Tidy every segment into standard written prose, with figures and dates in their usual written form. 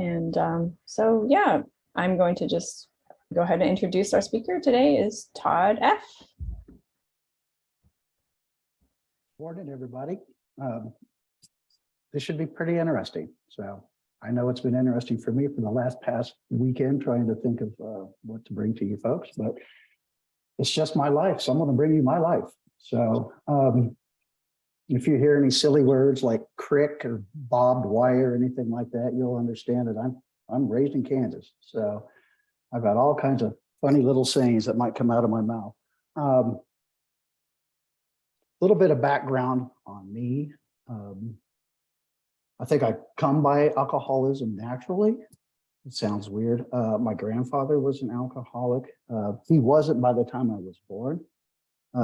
And so, yeah, I'm going to just go ahead and introduce our speaker today is Todd F. Morning, everybody. This should be pretty interesting. So I know it's been interesting for me for the past weekend trying to think of what to bring to you folks, but it's just my life. So I'm going to bring you my life. So if you hear any silly words like crick or bobbed wire or anything like that, you'll understand that I'm raised in Kansas. So I've got all kinds of funny little sayings that might come out of my mouth. A little bit of background on me. I think I come by alcoholism naturally. It sounds weird. My grandfather was an alcoholic. He wasn't by the time I was born.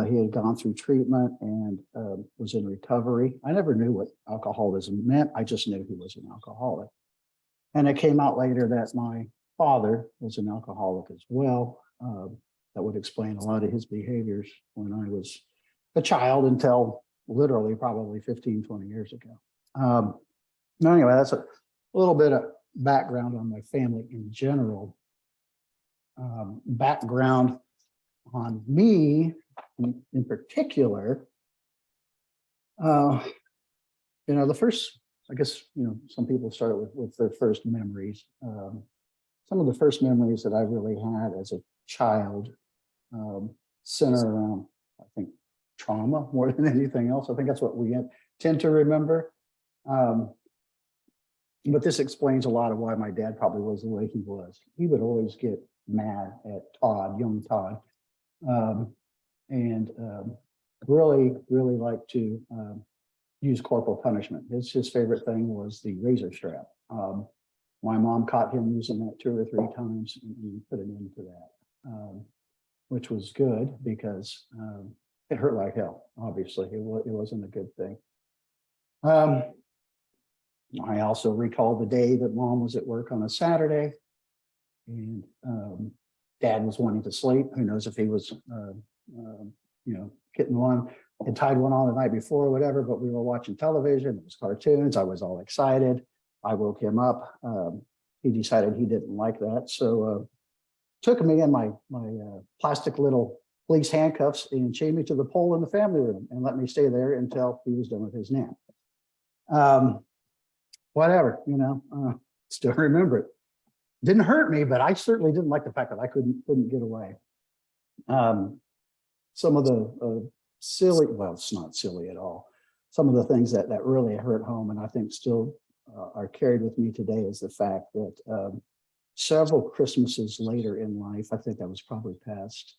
He had gone through treatment and was in recovery. I never knew what alcoholism meant. I just knew he was an alcoholic. And it came out later that my father was an alcoholic as well. That would explain a lot of his behaviors when I was a child until literally probably 15, 20 years ago. Anyway, that's a little bit of background on my family in general. Background on me in particular, the first, I guess, some people start with their first memories. Some of the first memories that I really had as a child center around, I think, trauma more than anything else. I think that's what we tend to remember. But this explains a lot of why my dad probably was the way he was. He would always get mad at Todd, young Todd, and really liked to use corporal punishment. His favorite thing was the razor strap. My mom caught him using that 2 or 3 times and put an end to that, which was good because it hurt like hell. Obviously, it wasn't a good thing. I also recall the day that mom was at work on a Saturday and dad was wanting to sleep. Who knows if he was, getting one, had tied one on the night before or whatever, but we were watching television. It was cartoons. I was all excited. I woke him up. He decided he didn't like that. So took me in my plastic little police handcuffs and chained me to the pole in the family room and let me stay there until he was done with his nap. Whatever, still remember it. Didn't hurt me, but I certainly didn't like the fact that I couldn't get away. Some of the silly, well, it's not silly at all. Some of the things that really hurt home and I think still are carried with me today is the fact that several Christmases later in life, I think that was probably past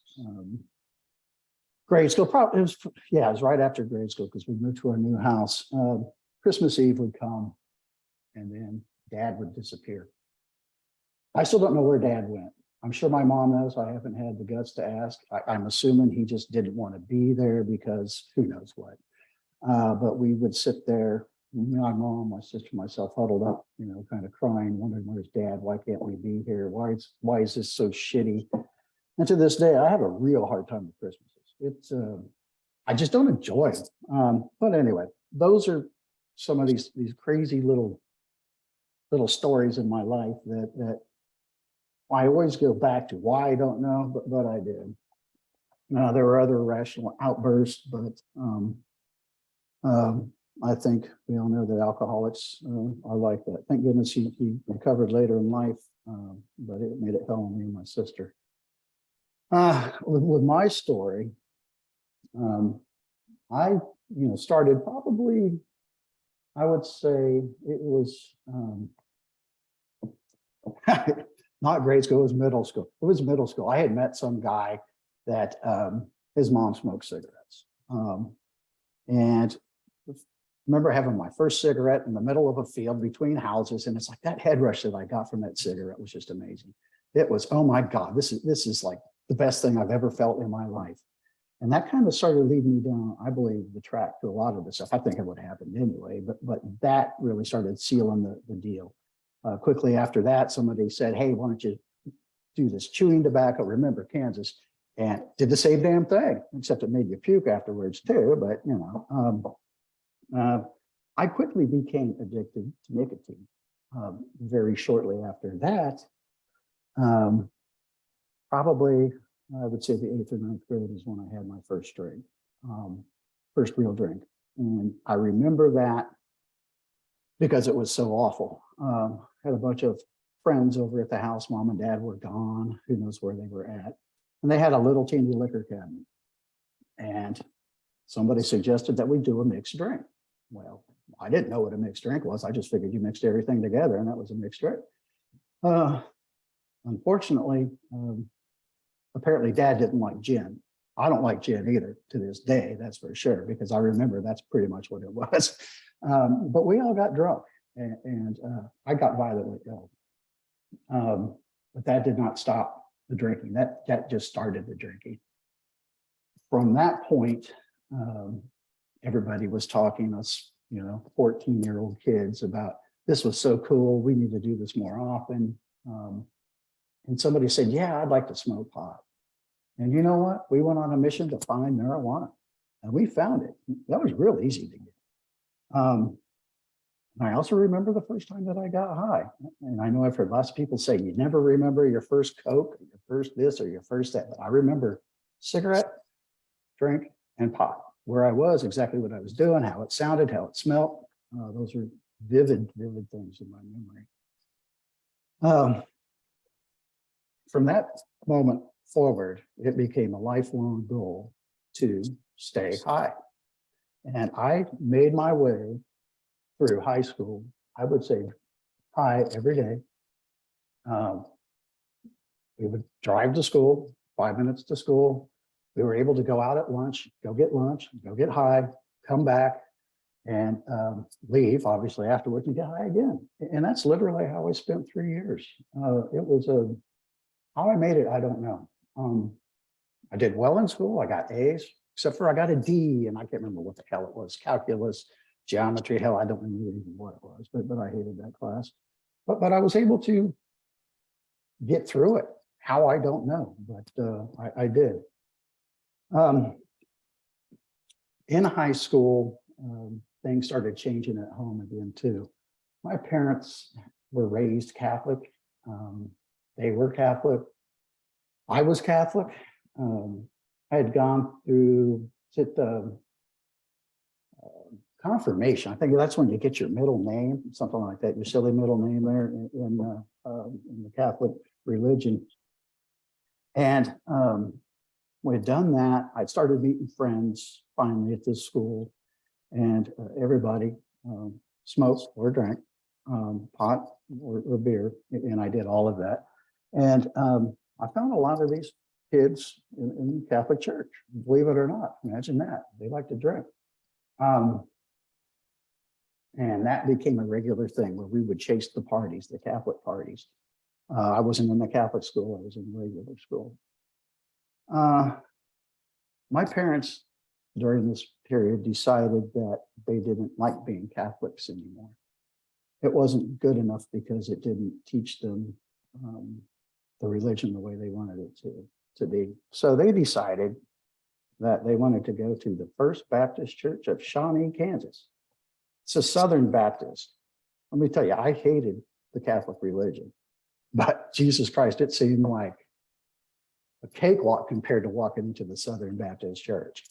grade school. Probably it was right after grade school because we moved to our new house. Christmas Eve would come and then dad would disappear. I still don't know where dad went. I'm sure my mom knows. I haven't had the guts to ask. I'm assuming he just didn't want to be there because who knows what. But we would sit there, my mom, my sister, myself huddled up, kind of crying, wondering where's dad? Why can't we be here? Why is this so shitty? And to this day, I have a real hard time with Christmases. It's I just don't enjoy them. But anyway, those are some of these crazy little stories in my life that I always go back to. Why I don't know, but I did. There were other irrational outbursts, but I think we all know that alcoholics are like that. Thank goodness he recovered later in life, but it made it hell on me and my sister. With my story, I started probably, I would say it was not grade school, it was middle school. It was middle school. I had met some guy that his mom smoked cigarettes. And remember having my first cigarette in the middle of a field between houses. And it's like that head rush that I got from that cigarette was just amazing. It was, oh my God, this is like the best thing I've ever felt in my life. And that kind of started leading me down, I believe, the track to a lot of the stuff. I think it would have happened anyway, but that really started sealing the deal. Quickly after that, somebody said, hey, why don't you do this chewing tobacco? Remember, Kansas, and did the same damn thing, except it made you puke afterwards too. But, I quickly became addicted to nicotine. very shortly after that, um, probably I would say the 8th or 9th grade is when I had my first drink, first real drink. And I remember that because it was so awful. Had a bunch of friends over at the house. Mom and dad were gone. Who knows where they were at. And they had a little teeny liquor cabinet. And somebody suggested that we do a mixed drink. Well, I didn't know what a mixed drink was. I just figured you mixed everything together and that was a mixed drink. Unfortunately, apparently dad didn't like gin. I don't like gin either to this day, that's for sure, because I remember that's pretty much what it was. But we all got drunk and I got violently ill. But that did not stop the drinking. That just started the drinking. From that point, everybody was talking, us, 14-year-old kids, about this was so cool. We need to do this more often. And somebody said, yeah, I'd like to smoke pot. And you know what? We went on a mission to find marijuana and we found it. That was real easy to get. I also remember the first time that I got high. And I know I've heard lots of people say, you never remember your first Coke, or your first this, or your first that. But I remember cigarette, drink, and pot. Where I was, exactly what I was doing, how it sounded, how it smelled. Those are vivid things in my memory. From that moment forward, it became a lifelong goal to stay high. And I made my way through high school, I would say high every day. We would drive to school, 5 minutes to school. We were able to go out at lunch, go get high, come back, and leave, obviously, afterwards and get high again. And that's literally how I spent 3 years. It was how I made it, I don't know. I did well in school. I got A's, except for I got a D, and I can't remember what the hell it was. Calculus, geometry, hell, I don't remember even what it was, but I hated that class. But I was able to get through it. How, I don't know, but I did. In high school, things started changing at home again too. My parents were raised Catholic. They were Catholic. I was Catholic. I had gone through confirmation. I think that's when you get your middle name, something like that, your silly middle name there in the Catholic religion. And we had done that. I'd started meeting friends finally at this school, and everybody smoked or drank pot or beer, and I did all of that. And I found a lot of these kids in the Catholic Church, believe it or not. Imagine that. They like to drink. And that became a regular thing where we would chase the parties, the Catholic parties. I wasn't in the Catholic school, I was in the regular school. My parents, during this period, decided that they didn't like being Catholics anymore. It wasn't good enough because it didn't teach them the religion the way they wanted it to be. So they decided that they wanted to go to the First Baptist Church of Shawnee, Kansas. It's a Southern Baptist. Let me tell you, I hated the Catholic religion, but Jesus Christ, it seemed like a cakewalk compared to walking into the Southern Baptist Church.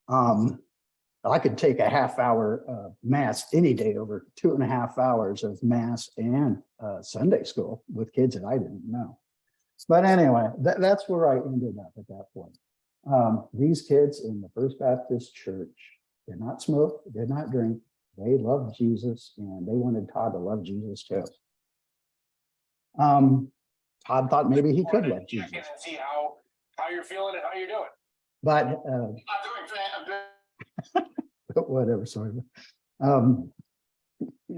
I could take a half-hour mass any day over 2.5 hours of mass and Sunday school with kids that I didn't know. But anyway, that's where I ended up at that point. These kids in the First Baptist Church did not smoke, did not drink. They loved Jesus, and they wanted Todd to love Jesus too. Todd thought maybe he could love Jesus. Check in and see how you're feeling and how you're doing. But I'm doing whatever, sorry.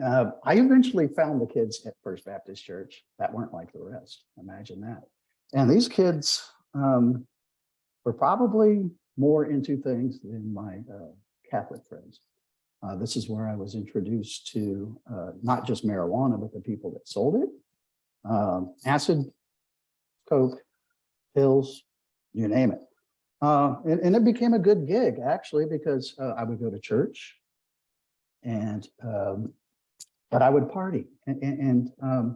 I eventually found the kids at First Baptist Church that weren't like the rest. Imagine that. And these kids were probably more into things than my Catholic friends. This is where I was introduced to not just marijuana, but the people that sold it. Acid, coke, pills, you name it. And it became a good gig, actually, because I would go to church and but I would party and I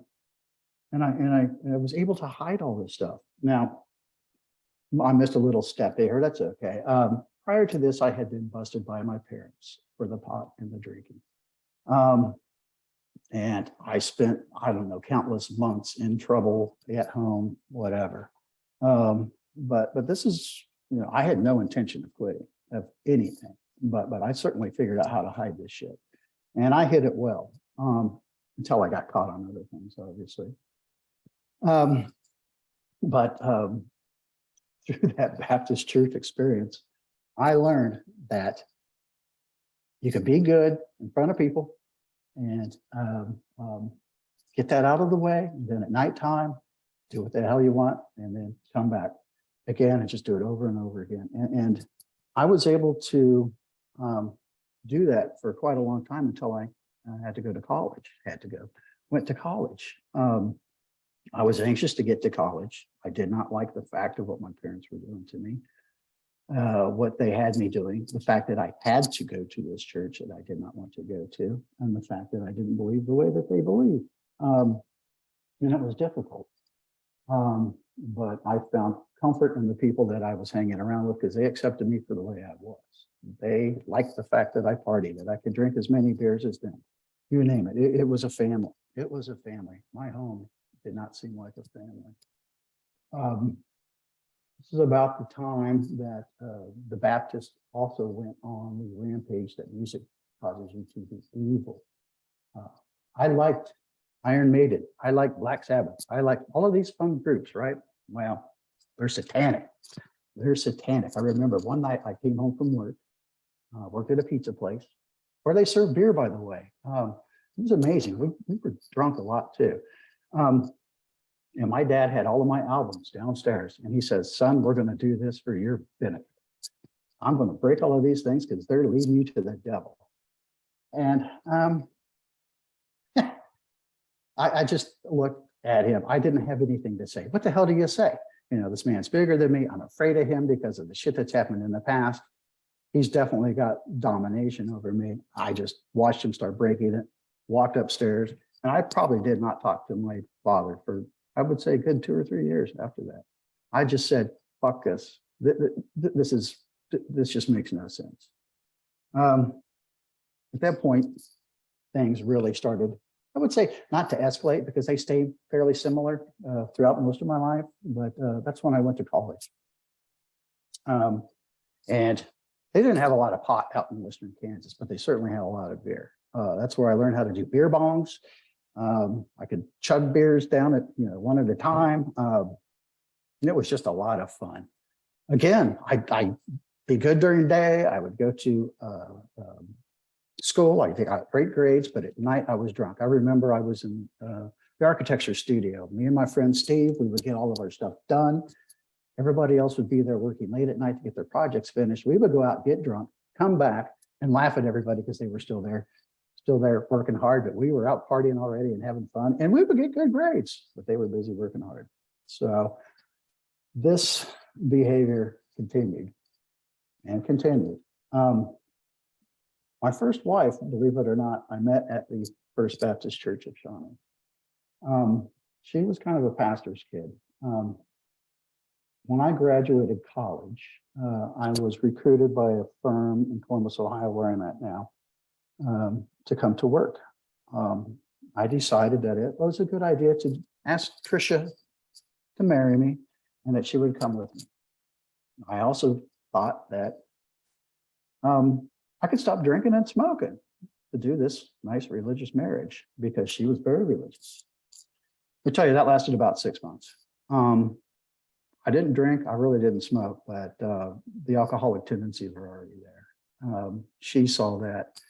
was able to hide all this stuff. Now, I missed a little step there. That's okay. Prior to this, I had been busted by my parents for the pot and the drinking. And I spent, I don't know, countless months in trouble at home, whatever. But this is, I had no intention of quitting of anything, but I certainly figured out how to hide this shit. And I hid it well, until I got caught on other things, obviously. Through that Baptist church experience, I learned that you can be good in front of people and get that out of the way. And then at nighttime, do what the hell you want, and then come back again and just do it over and over again. And I was able to do that for quite a long time until I had to go to college. Went to college. I was anxious to get to college. I did not like the fact of what my parents were doing to me, what they had me doing, the fact that I had to go to this church that I did not want to go to, and the fact that I didn't believe the way that they believed. And it was difficult. But I found comfort in the people that I was hanging around with because they accepted me for the way I was. They liked the fact that I partied, that I could drink as many beers as them. You name it. It was a family. It was a family. My home did not seem like a family. This is about the time that the Baptist also went on the rampage that music causes you to be evil. I liked Iron Maiden. I liked Black Sabbath. I liked all of these fun groups, right? Well, they're satanic. They're satanic. I remember one night I came home from work, worked at a pizza place, where they served beer, by the way. It was amazing. We were drunk a lot too. And my dad had all of my albums downstairs, and he says, "Son, we're going to do this for your benefit. I'm going to break all of these things because they're leading you to the devil." And I just looked at him. I didn't have anything to say. What the hell do you say? This man's bigger than me. I'm afraid of him because of the shit that's happened in the past. He's definitely got domination over me. I just watched him start breaking it, walked upstairs, and I probably did not talk to my father for, I would say, a good 2 or 3 years after that. I just said, fuck this. This just makes no sense. At that point, things really started, I would say, not to escalate because they stayed fairly similar throughout most of my life, but that's when I went to college. And they didn't have a lot of pot out in Western Kansas, but they certainly had a lot of beer. That's where I learned how to do beer bongs. I could chug beers down at, one at a time. And it was just a lot of fun. Again, I'd be good during the day. I would go to school. I got great grades, but at night I was drunk. I remember I was in the architecture studio. Me and my friend Steve, we would get all of our stuff done. Everybody else would be there working late at night to get their projects finished. We would go out, get drunk, come back and laugh at everybody because they were still there working hard, but we were out partying already and having fun, and we would get good grades, but they were busy working hard. So this behavior continued and continued. My first wife, believe it or not, I met at the First Baptist Church of Shawnee. She was kind of a pastor's kid. When I graduated college, I was recruited by a firm in Columbus, Ohio, where I'm at now, to come to work. I decided that it was a good idea to ask Tricia to marry me and that she would come with me. I also thought that I could stop drinking and smoking to do this nice religious marriage because she was very religious. I tell you, that lasted about 6 months. I didn't drink, I really didn't smoke, but the alcoholic tendencies were already there. She saw that,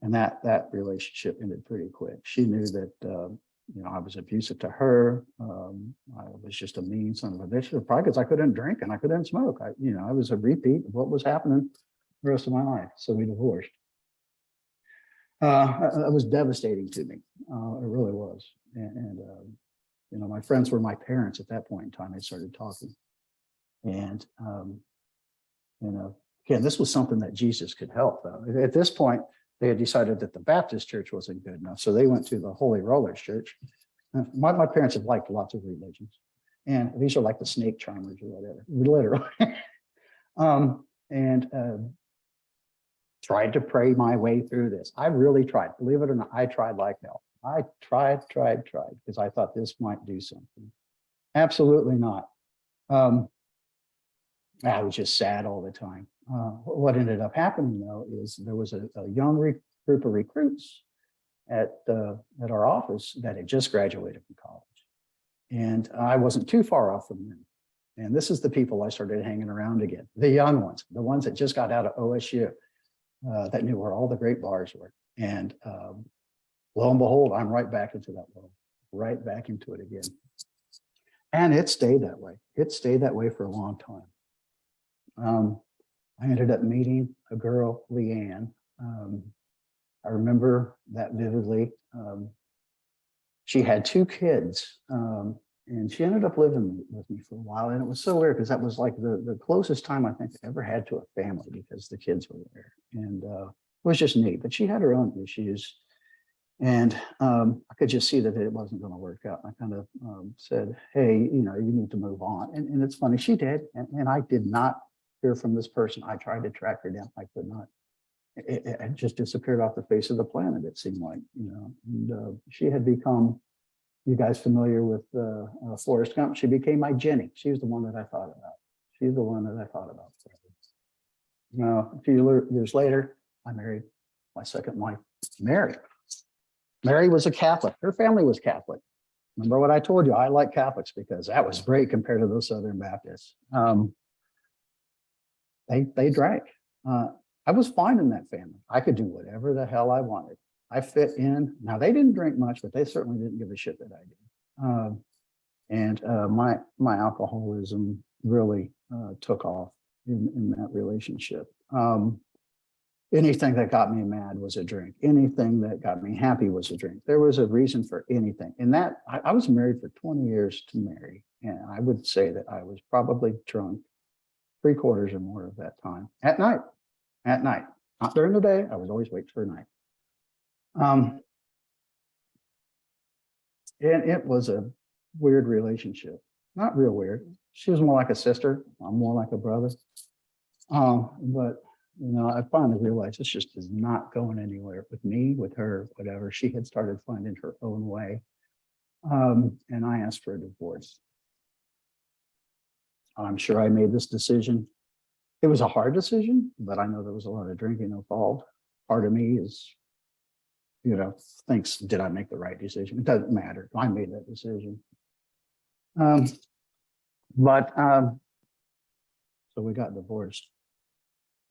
and that relationship ended pretty quick. She knew that I was abusive to her. I was just a mean son of a bitch, probably because I couldn't drink and I couldn't smoke. I was a repeat of what was happening the rest of my life. So we divorced. It was devastating to me. It really was. And my friends were my parents at that point in time. They started talking. And, again, this was something that Jesus could help, though. At this point, they had decided that the Baptist church wasn't good enough. So they went to the Holy Rollers Church. My parents have liked lots of religions. And these are like the snake charmers or whatever, literally. And tried to pray my way through this. I really tried. Believe it or not, I tried like hell. I tried, because I thought this might do something. Absolutely not. I was just sad all the time. What ended up happening, though, is there was a young group of recruits at our office that had just graduated from college. And I wasn't too far off from them. And this is the people I started hanging around again, the young ones, the ones that just got out of OSU, that knew where all the great bars were. And lo and behold, I'm right back into that world, right back into it again. And it stayed that way. It stayed that way for a long time. I ended up meeting a girl, Leanne. I remember that vividly. She had 2 kids, and she ended up living with me for a while. And it was so weird because that was like the closest time I think I ever had to a family because the kids were there. And it was just neat. But she had her own issues. And I could just see that it wasn't going to work out. I kind of said, hey, you need to move on. And it's funny, she did. And I did not hear from this person. I tried to track her down. I could not. It just disappeared off the face of the planet, it seemed like, and she had become, you guys familiar with Forrest Gump? She became my Jenny. She was the one that I thought about. She's the one that I thought about. Now, a few years later, I married my second wife, Mary. Mary was a Catholic. Her family was Catholic. Remember what I told you? I like Catholics because that was great compared to those Southern Baptists. They drank. I was fine in that family. I could do whatever the hell I wanted. I fit in. Now, they didn't drink much, but they certainly didn't give a shit that I did. And my alcoholism really took off in that relationship. Anything that got me mad was a drink. Anything that got me happy was a drink. There was a reason for anything. And that I was married for 20 years to Mary. And I would say that I was probably drunk 3/4 or more of that time at night, not during the day. I was always wait for night. And it was a weird relationship, not real weird. She was more like a sister. I'm more like a brother. But I finally realized this just is not going anywhere with me, with her, whatever. She had started finding her own way. And I asked for a divorce. I'm sure I made this decision. It was a hard decision, but I know there was a lot of drinking involved. Part of me is, thinks, did I make the right decision? It doesn't matter. I made that decision. So we got divorced.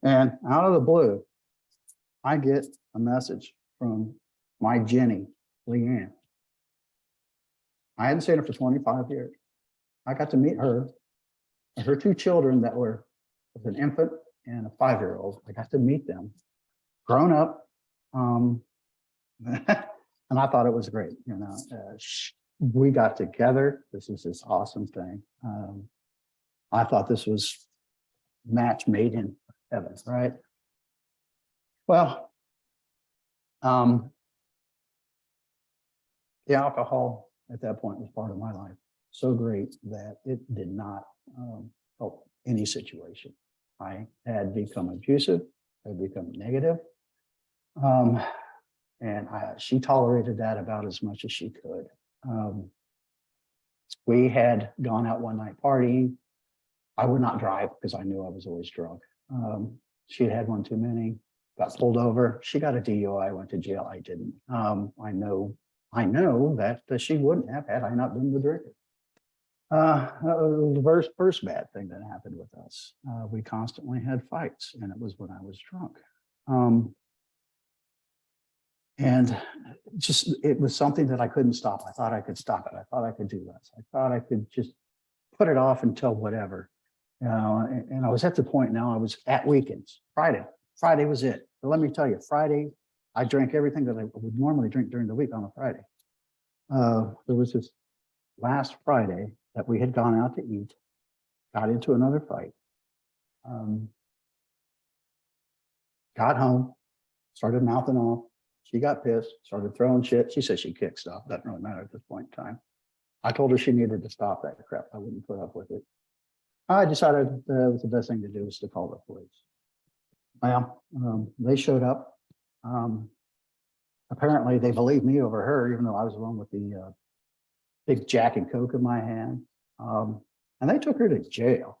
And out of the blue, I get a message from my Jenny, Leanne. I hadn't seen her for 25 years. I got to meet her and her 2 children that were with an infant and a 5-year-old. I got to meet them, grown up. And I thought it was great. We got together. This is this awesome thing. I thought this was match made in heaven, right? Well, the alcohol at that point was part of my life. So great that it did not help any situation. I had become abusive. I had become negative. And she tolerated that about as much as she could. We had gone out one night partying. I would not drive because I knew I was always drunk. She had one too many, got pulled over. She got a DUI, went to jail. I didn't. I know that she wouldn't have had I not been the drinker. The first bad thing that happened with us, we constantly had fights, and it was when I was drunk. And it was something that I couldn't stop. I thought I could stop it. I thought I could do less. I thought I could just put it off until whatever. And I was at the point now I was at weekends. Friday was it. But let me tell you, Friday, I drank everything that I would normally drink during the week on a Friday. There was this last Friday that we had gone out to eat, got into another fight, got home, started mouthing off. She got pissed, started throwing shit. She said she kicked stuff. Doesn't really matter at this point in time. I told her she needed to stop that crap. I wouldn't put up with it. I decided it was the best thing to do was to call the police. Well, they showed up. Apparently they believed me over her, even though I was the one with the big Jack and Coke in my hand. And they took her to jail.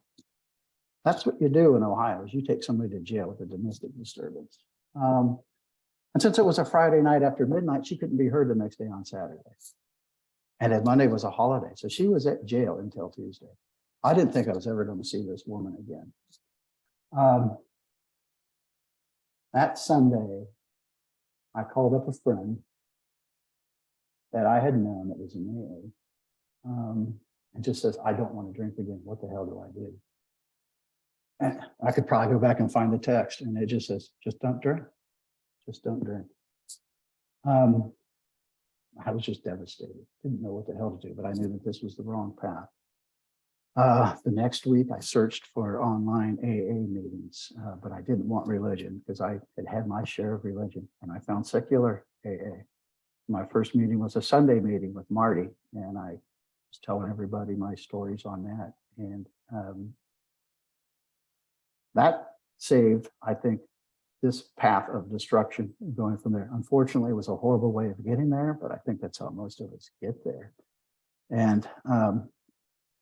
That's what you do in Ohio, is you take somebody to jail with a domestic disturbance. And since it was a Friday night after midnight, she couldn't be heard the next day on Saturday. And then Monday was a holiday. So she was at jail until Tuesday. I didn't think I was ever going to see this woman again. That Sunday, I called up a friend that I had known that was in AA, and just says, I don't want to drink again. What the hell do I do? And I could probably go back and find the text, and it just says, just don't drink. Just don't drink. I was just devastated. Didn't know what the hell to do, but I knew that this was the wrong path. The next week, I searched for online AA meetings, but I didn't want religion because I had had my share of religion, and I found secular AA. My first meeting was a Sunday meeting with Marty, and I was telling everybody my stories on that. And that saved, I think, this path of destruction going from there. Unfortunately, it was a horrible way of getting there, but I think that's how most of us get there. And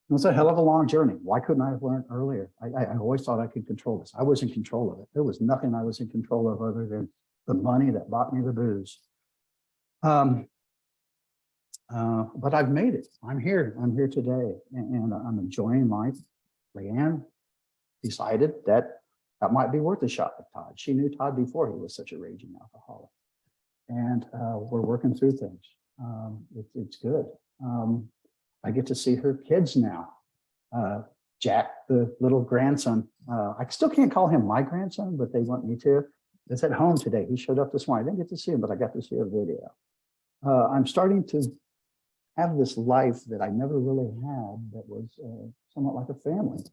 it was a hell of a long journey. Why couldn't I have learned earlier? I always thought I could control this. I was in control of it. There was nothing I was in control of other than the money that bought me the booze. But I've made it. I'm here. I'm here today, and I'm enjoying life. Leanne decided that might be worth a shot at Todd. She knew Todd before he was such a raging alcoholic, and we're working through things. It's good. I get to see her kids now. Jack, the little grandson, I still can't call him my grandson, but they want me to. It's at home today. He showed up this morning. I didn't get to see him, but I got to see a video. I'm starting to have this life that I never really had that was somewhat like a family.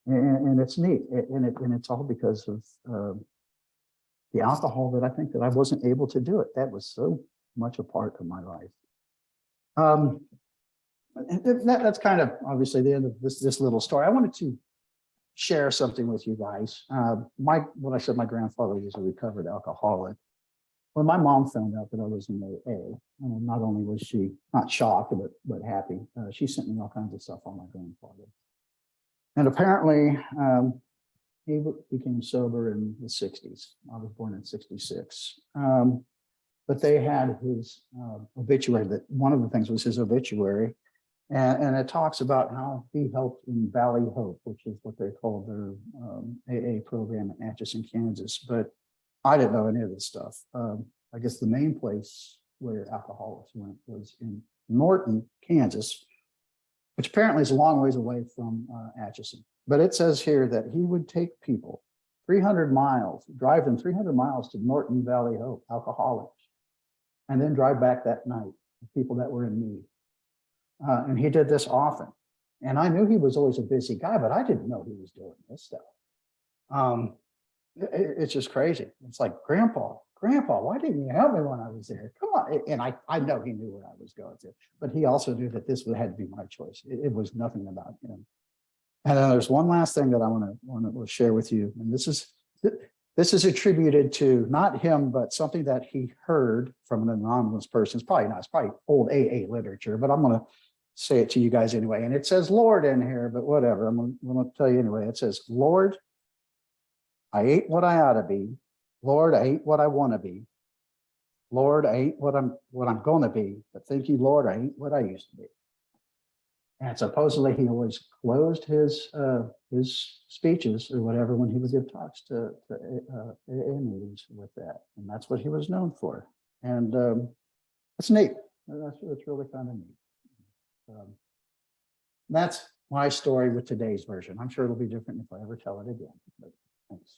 And it's neat. And it's all because of the alcohol that I think that I wasn't able to do it. That was so much a part of my life. And that's kind of obviously the end of this little story. I wanted to share something with you guys. When I said my grandfather was a recovered alcoholic, when my mom found out that I was in AA, not only was she not shocked but happy, she sent me all kinds of stuff on my grandfather. And apparently, he became sober in the 60s. I was born in 66. But they had his obituary. That one of the things was his obituary. And it talks about how he helped in Valley Hope, which is what they call their AA program in Atchison, Kansas. But I didn't know any of this stuff. I guess the main place where alcoholics went was in Norton, Kansas, which apparently is a long ways away from Atchison. But it says here that he would take people 300 miles, drive them 300 miles to Norton Valley Hope, alcoholics, and then drive back that night, people that were in need. And he did this often. And I knew he was always a busy guy, but I didn't know he was doing this stuff. It's just crazy. It's like, Grandpa, why didn't you help me when I was there? Come on. And I know he knew what I was going through, but he also knew that this had to be my choice. It was nothing about him. And then there's one last thing that I want to share with you. And this is attributed to not him, but something that he heard from an anonymous person. It's probably not, it's probably old AA literature, but I'm going to say it to you guys anyway. And it says Lord in here, but whatever. I'm going to tell you anyway. It says, Lord, I ain't what I ought to be. Lord, I ain't what I want to be. Lord, I ain't what I'm going to be. But thank you, Lord, I ain't what I used to be. And supposedly he always closed his speeches or whatever when he would give talks to AA meetings with that. And that's what he was known for. And it's neat. It's really kind of neat. That's my story with today's version. I'm sure it'll be different if I ever tell it again. But thanks.